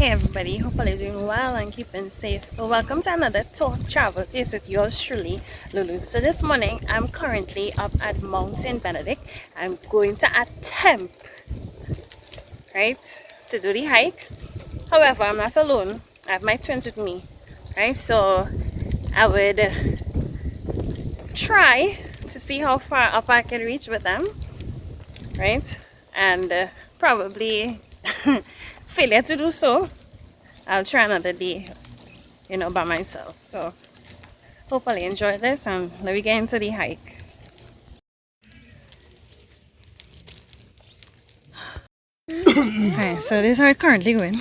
Hey everybody, hope all is doing well and keeping safe. So welcome to another Talk Travel Taste with yours truly, Lulu. So this morning I'm currently up at Mount St. Benedict. I'm going to attempt, right, to do the hike. However, I'm not alone. I have my twins with me, right? So I would try to see how far up I can reach with them, right? And probably failure to do so, I'll try another day, by myself. So hopefully enjoy this and let me get into the hike. Alright, so this is how it's currently going.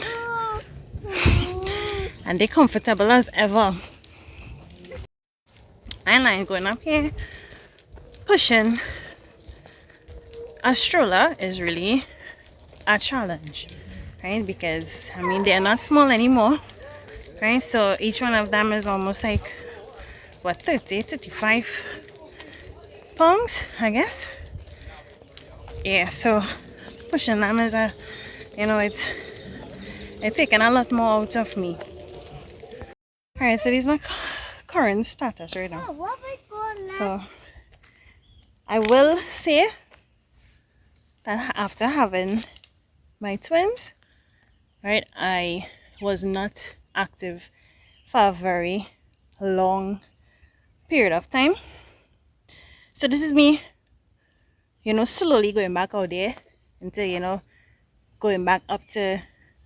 And they're comfortable as ever. And I'm going up here pushing a stroller is really a challenge, right? Because I mean they're not small anymore, right? So each one of them is almost like what, 35 pounds, I guess. Yeah, so pushing them is it's taking a lot more out of me. All right, so this is my current status right now. So I will say that after having my twins, right, I was not active for a very long period of time. So this is me, slowly going back out there into, going back up to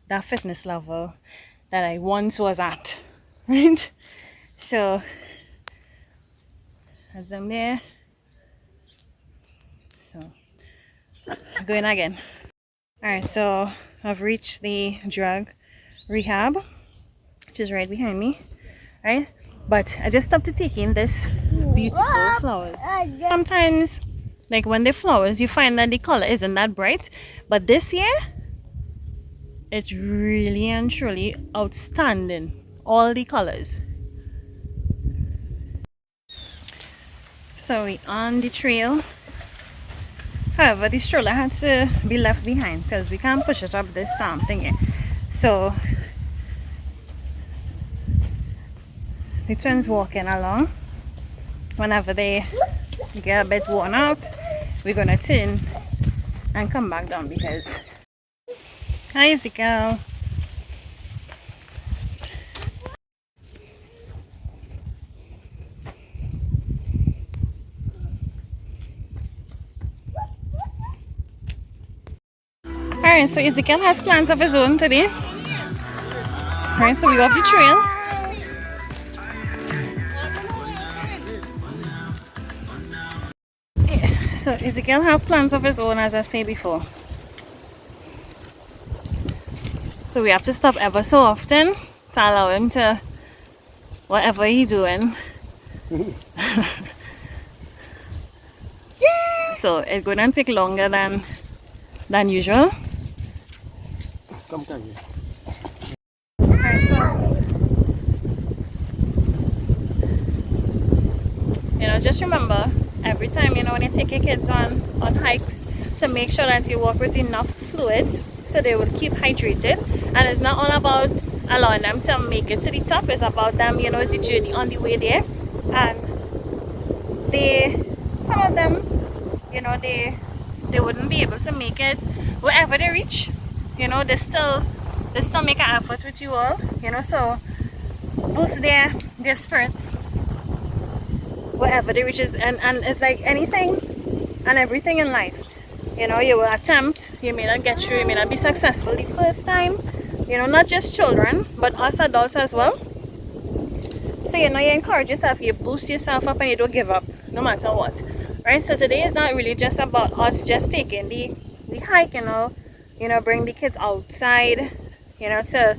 that fitness level that I once was at, right? So as I'm there, so going again. All right, so I've reached the drug rehab, which is right behind me, right? But I just stopped to take in this beautiful flowers. Sometimes, like when the flowers, you find that the color isn't that bright, but this year it's really and truly outstanding, all the colors. So we on the trail. However, the stroller had to be left behind because we can't push it up this thingy. So the twins walking along. Whenever they get a bit worn out, we're gonna turn and come back down because hi Ezekiel. Alright, so Ezekiel has plans of his own today. Alright, so we off the trail. So Ezekiel have plans of his own, as I say before. So we have to stop ever so often to allow him to whatever he's doing. So it's going to take longer than usual. Come. Okay, so just remember every time when you take your kids on hikes to make sure that you walk with enough fluids so they will keep hydrated. And it's not all about allowing them to make it to the top, it's about them, it's the journey on the way there. And some of them, they wouldn't be able to make it wherever they reach. They still make an effort with you all, so boost their spirits wherever they reach. And it's like anything and everything in life. You will attempt, you may not get through, you may not be successful the first time, not just children but us adults as well. So you encourage yourself, you boost yourself up and you don't give up no matter what, right? So today is not really just about us just taking the hike, bring the kids outside, to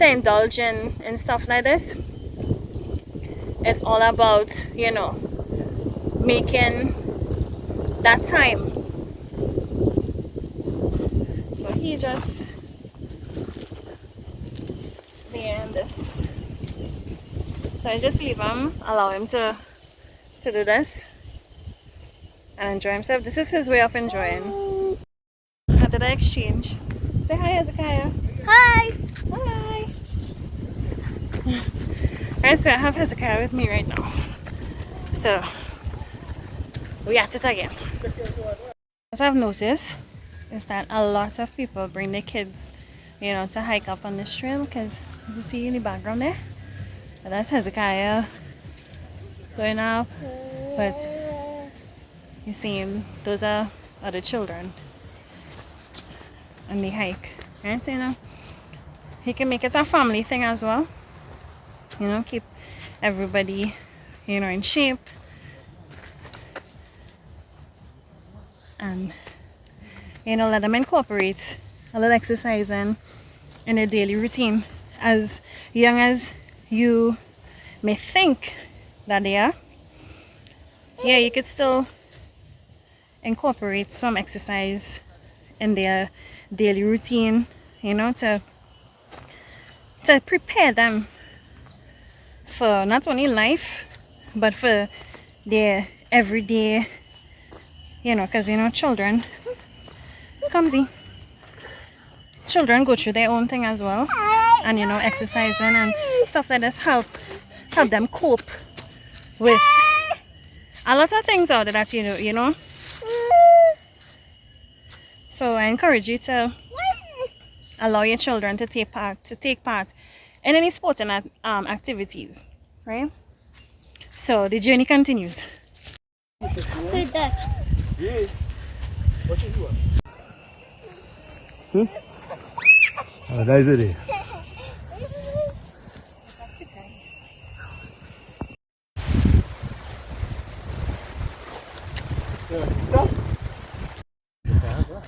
indulge in stuff like this. It's all about, making that time. So he just there in this. So I just leave him, allow him to do this and enjoy himself. This is his way of enjoying. How did I exchange? Say hi, Hezekiah. Hi. Alright, so I have Hezekiah with me right now. So we at it again. What I've noticed is that a lot of people bring their kids, you know, to hike up on this trail because, as you see in the background there, that's Hezekiah going up. But you see, those are other children on the hike. Right? So, you know, he can make it a family thing as well. You know, keep everybody, you know, in shape. And, you know, let them incorporate a little exercising in their daily routine. As young as you may think that they are, yeah, you could still incorporate some exercise in their daily routine, you know, to prepare them for not only life but for their everyday, you know, because, you know, children children go through their own thing as well, and, you know, exercising and stuff like this help them cope with a lot of things out there that you know. So I encourage you to allow your children to take part in any sporting activities, right? So the journey continues. Who's that? Yeah. What you doing? Oh, that's it.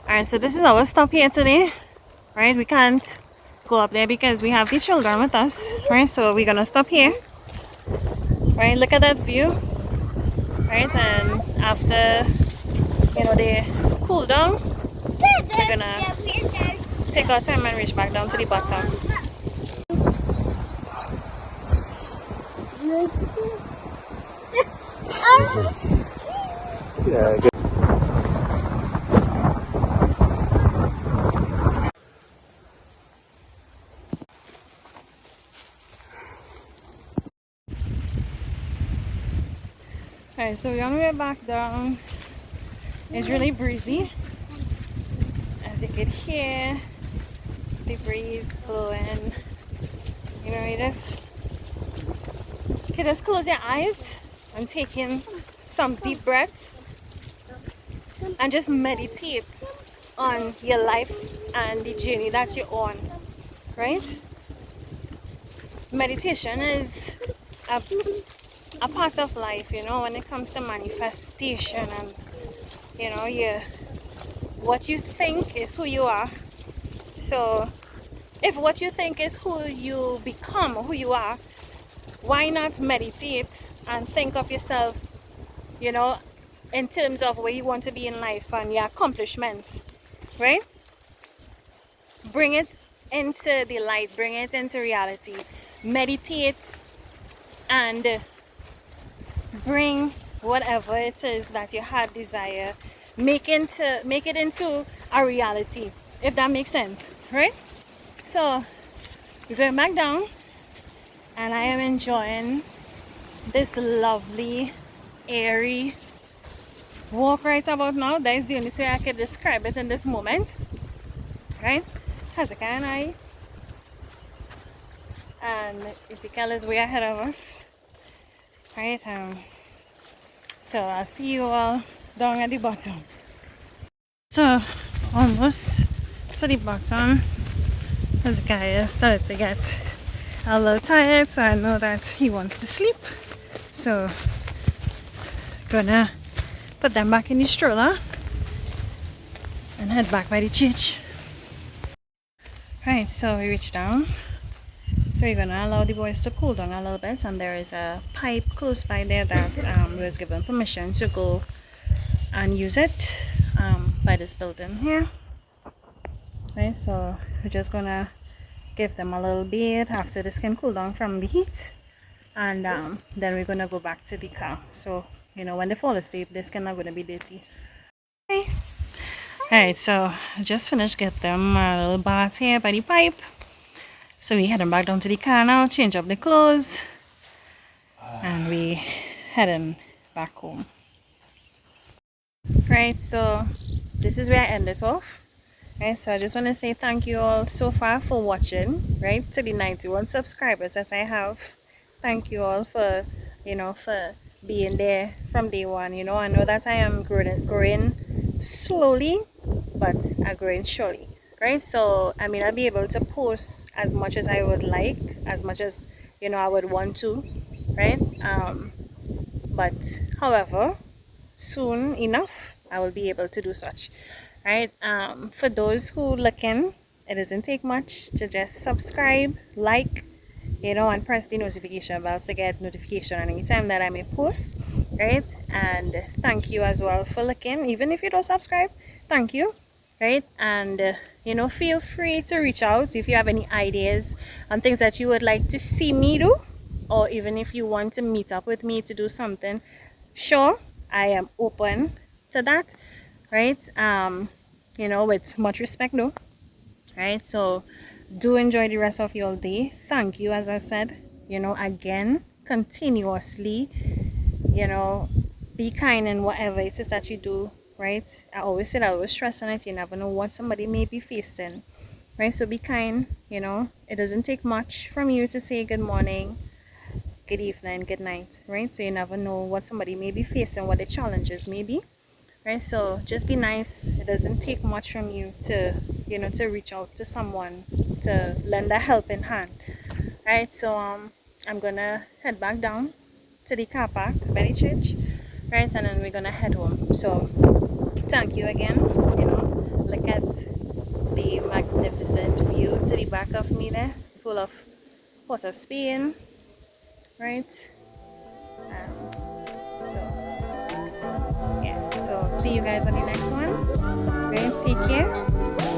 Alright, so this is our stop here today, right? We can't go up there because we have the children with us, right? So we're gonna stop here, right? Look at that view, right? And after, you know, they cool down, we're gonna take our time and reach back down to the bottom. Yeah, good. Alright, so we're on our way back down. It's really breezy, as you could hear the breeze blowing. You know, you can just close your eyes and take in some deep breaths and just meditate on your life and the journey that you're on, right? Meditation is a part of life, you know, when it comes to manifestation, and, you know, what you think is who you are. So if what you think is who you become, who you are, why not meditate and think of yourself, you know, in terms of where you want to be in life and your accomplishments, right? Bring it into the light, bring it into reality. Meditate and bring whatever it is that you had desire, make it into a reality, if that makes sense, right? So we're going back down, and I am enjoying this lovely airy walk right about now. That is the only way I can describe it in this moment, right? Hezekiah and Ezekiel is way ahead of us, right? So I'll see you all down at the bottom. So almost to the bottom, Hezekiah started to get a little tired, so I know that he wants to sleep. So gonna put them back in the stroller and head back by the church. Right, so we reached down. So we're gonna allow the boys to cool down a little bit, and there is a pipe close by there that we was given permission to go and use it by this building here. Right, so we're just gonna give them a little bit after this can cool down from the heat, and then we're gonna go back to the car. So, you know, when they fall asleep, this can not gonna be dirty. Okay. Alright, so I just finished get them a little bath here by the pipe, So we heading back down to the car now, change up the clothes, and we heading back home. Right, so this is where I end it off. Right, so I just want to say thank you all so far for watching, right, to the 91 subscribers that I have. Thank you all for, for being there from day one. I know that I am growing slowly, but I'm growing surely, right? So I mean, I'll be able to post as much as I would like, as much as I would want to, right? But however, soon enough I will be able to do such, right? For those who looking, it doesn't take much to just subscribe, like, and press the notification bell to get notification on any time that I may post, right? And thank you as well for looking. Even if you don't subscribe, thank you, right? And feel free to reach out if you have any ideas on things that you would like to see me do, or even if you want to meet up with me to do something. Sure, I am open to that, right? With much respect though, right? So do enjoy the rest of your day. Thank you, as I said, again, continuously, be kind in whatever it is that you do, right? I always say that, I always stress on it. You never know what somebody may be facing, right? So be kind. It doesn't take much from you to say good morning, good evening, good night, right? So you never know what somebody may be facing, what the challenges may be, right? So just be nice. It doesn't take much from you to to reach out to someone, to lend a helping hand, right? So I'm gonna head back down to the car park by the church, right? And then we're gonna head home. So thank you again. Look at the magnificent view to the back of me there, full of Port of Spain, right? So see you guys on the next one. Right, take care.